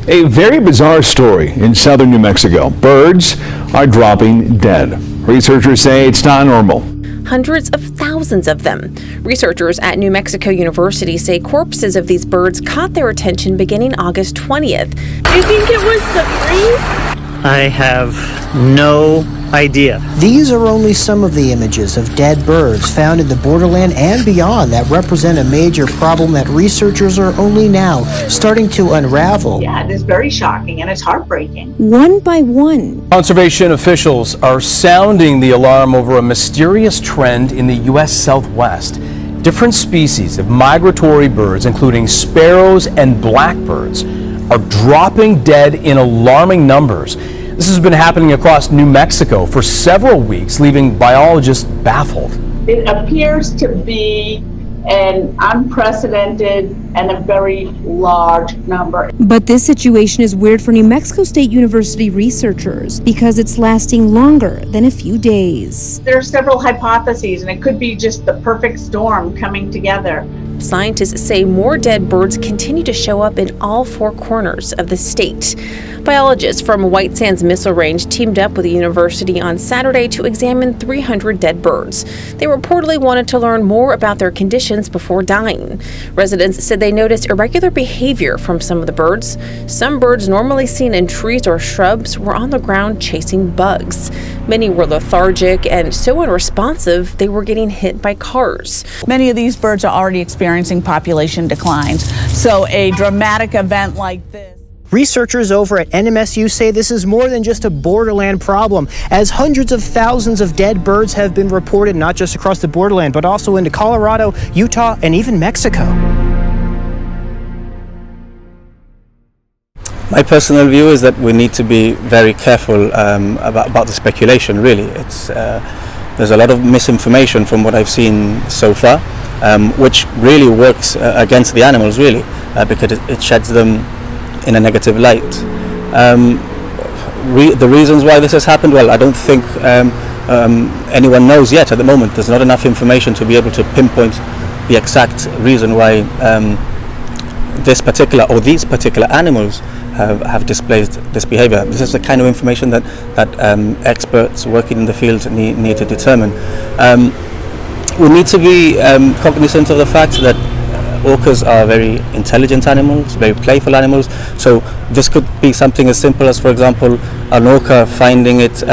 A very bizarre story in southern New Mexico. Birds are dropping dead. Researchers say it's not normal. Hundreds of thousands of them. Researchers at New Mexico University say corpses of these birds caught their attention beginning August 20th. Do you think it was the freeze? I have no idea. These are only some of the images of dead birds found in the borderland and beyond that represent a major problem that researchers are only now starting to unravel. Yeah, it is very shocking and it's heartbreaking. One by one. Conservation officials are sounding the alarm over a mysterious trend in the U.S. Southwest. Different species of migratory birds, including sparrows and blackbirds, are dropping dead in alarming numbers. This has been happening across New Mexico for several weeks, leaving biologists baffled. It appears to be an unprecedented and a very large number. But this situation is weird for New Mexico State University researchers because it's lasting longer than a few days. There are several hypotheses, and it could be just the perfect storm coming together. Scientists say more dead birds continue to show up in all four corners of the state. Biologists from White Sands Missile Range teamed up with the university on Saturday to examine 300 dead birds. They reportedly wanted to learn more about their conditions before dying. Residents said they noticed irregular behavior from some of the birds. Some birds normally seen in trees or shrubs were on the ground chasing bugs. Many were lethargic and so unresponsive they were getting hit by cars. Many of these birds are already experiencing population declines, so a dramatic event like this. Researchers over at NMSU say this is more than just a borderland problem, as hundreds of thousands of dead birds have been reported not just across the borderland, but also into Colorado, Utah, and even Mexico. My personal view is that we need to be very careful about the speculation, really. There's a lot of misinformation from what I've seen so far, which really works against the animals, really, because it sheds them in a negative light. The reasons why this has happened, well, I don't think anyone knows yet at the moment. There's not enough information to be able to pinpoint the exact reason why these particular animals have displayed this behavior. This is the kind of information that experts working in the field need to determine. We need to be cognizant of the fact that orcas are very intelligent animals, very playful animals. So this could be something as simple as, for example, an orca finding it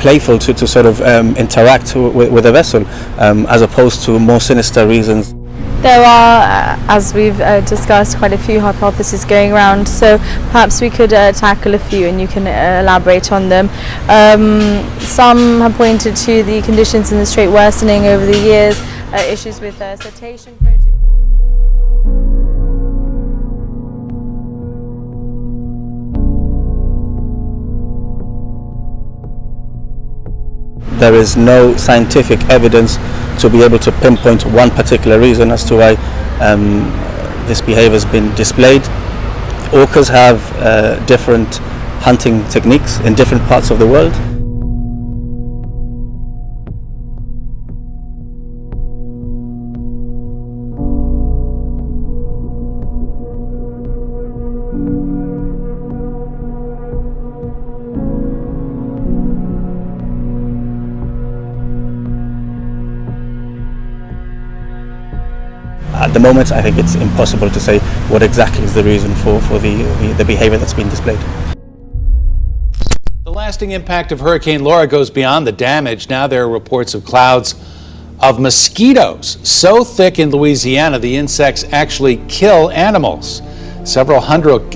playful to sort of interact with a vessel, as opposed to more sinister reasons. There are, as we've discussed, quite a few hypotheses going around, so perhaps we could tackle a few and you can elaborate on them. Some have pointed to the conditions in the strait worsening over the years, issues with cetacean protocol. There is no scientific evidence to be able to pinpoint one particular reason as to why this behavior has been displayed. Orcas have different hunting techniques in different parts of the world. At the moment, I think it's impossible to say what exactly is the reason for the behavior that's been displayed. The lasting impact of Hurricane Laura goes beyond the damage. Now there are reports of clouds of mosquitoes so thick in Louisiana the insects actually kill animals. Several hundred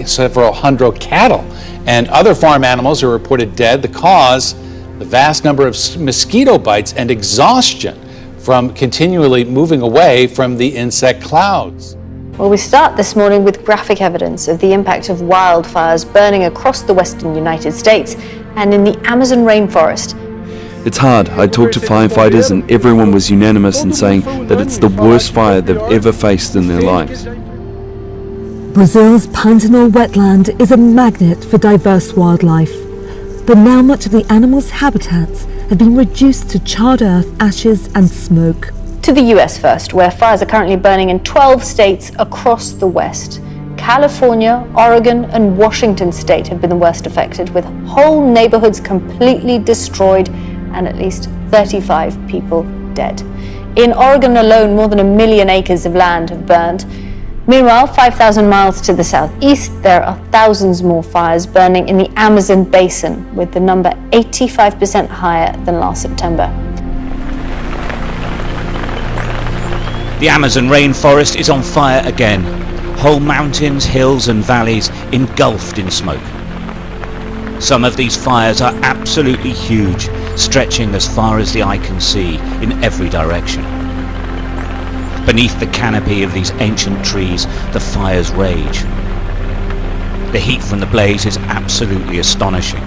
cattle and other farm animals are reported dead. The cause, the vast number of mosquito bites and exhaustion from continually moving away from the insect clouds. Well, we start this morning with graphic evidence of the impact of wildfires burning across the western United States and in the Amazon rainforest. It's hard. I talked to firefighters and everyone was unanimous in saying that it's the worst fire they've ever faced in their lives. Brazil's Pantanal wetland is a magnet for diverse wildlife, but now much of the animals' habitats have been reduced to charred earth, ashes and smoke. To the US first, where fires are currently burning in 12 states across the West. California, Oregon, and Washington state have been the worst affected, with whole neighborhoods completely destroyed and at least 35 people dead. In Oregon alone, more than 1 million acres of land have burned. Meanwhile, 5,000 miles to the southeast, there are thousands more fires burning in the Amazon basin, with the number 85% higher than last September. The Amazon rainforest is on fire again. Whole mountains, hills and valleys engulfed in smoke. Some of these fires are absolutely huge, stretching as far as the eye can see in every direction. Beneath the canopy of these ancient trees, the fires rage. The heat from the blaze is absolutely astonishing.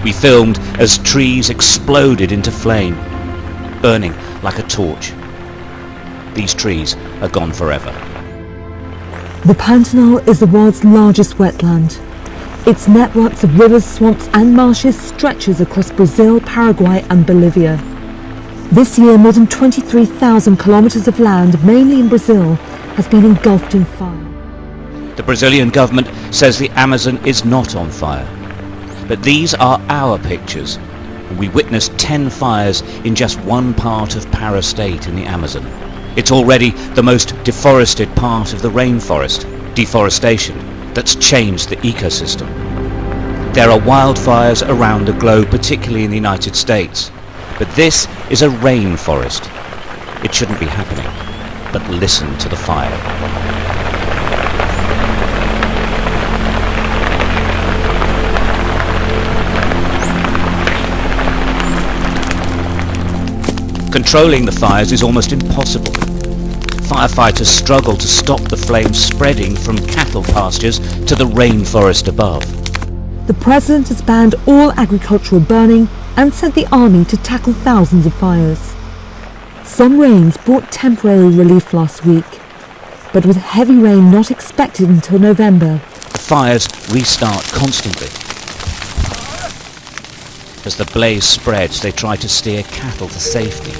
We filmed as trees exploded into flame, burning like a torch. These trees are gone forever. The Pantanal is the world's largest wetland. Its networks of rivers, swamps and marshes stretches across Brazil, Paraguay and Bolivia. This year, more than 23,000 kilometers of land, mainly in Brazil, has been engulfed in fire. The Brazilian government says the Amazon is not on fire. But these are our pictures. We witnessed 10 fires in just one part of Pará state in the Amazon. It's already the most deforested part of the rainforest, deforestation, that's changed the ecosystem. There are wildfires around the globe, particularly in the United States. But this is a rainforest. It shouldn't be happening. But listen to the fire. Controlling the fires is almost impossible. Firefighters struggle to stop the flames spreading from cattle pastures to the rainforest above. The president has banned all agricultural burning and sent the army to tackle thousands of fires. Some rains brought temporary relief last week, but with heavy rain not expected until November. The fires restart constantly. As the blaze spreads, they try to steer cattle to safety,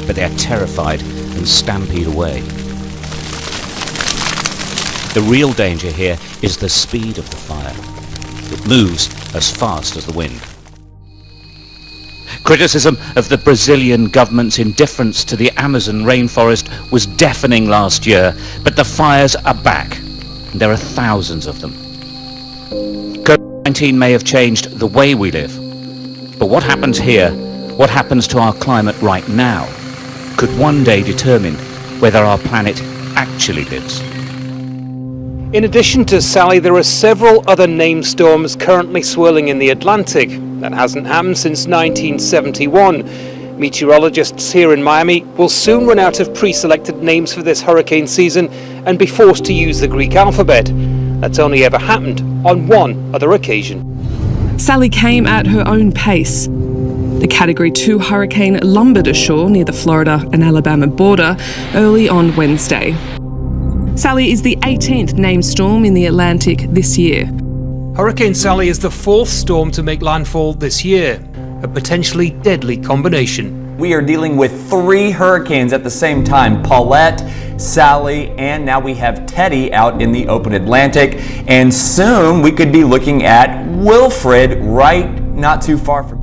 but they are terrified and stampede away. The real danger here is the speed of the fire. It moves as fast as the wind. Criticism of the Brazilian government's indifference to the Amazon rainforest was deafening last year, but the fires are back, and there are thousands of them. COVID-19 may have changed the way we live, but what happens here, what happens to our climate right now, could one day determine whether our planet actually lives. In addition to Sally, there are several other named storms currently swirling in the Atlantic. That hasn't happened since 1971. Meteorologists here in Miami will soon run out of pre-selected names for this hurricane season and be forced to use the Greek alphabet. That's only ever happened on one other occasion. Sally came at her own pace. The Category 2 hurricane lumbered ashore near the Florida and Alabama border early on Wednesday. Sally is the 18th named storm in the Atlantic this year. Hurricane Sally is the fourth storm to make landfall this year, a potentially deadly combination. We are dealing with 3 hurricanes at the same time: Paulette, Sally, and now we have Teddy out in the open Atlantic. And soon we could be looking at Wilfred right not too far from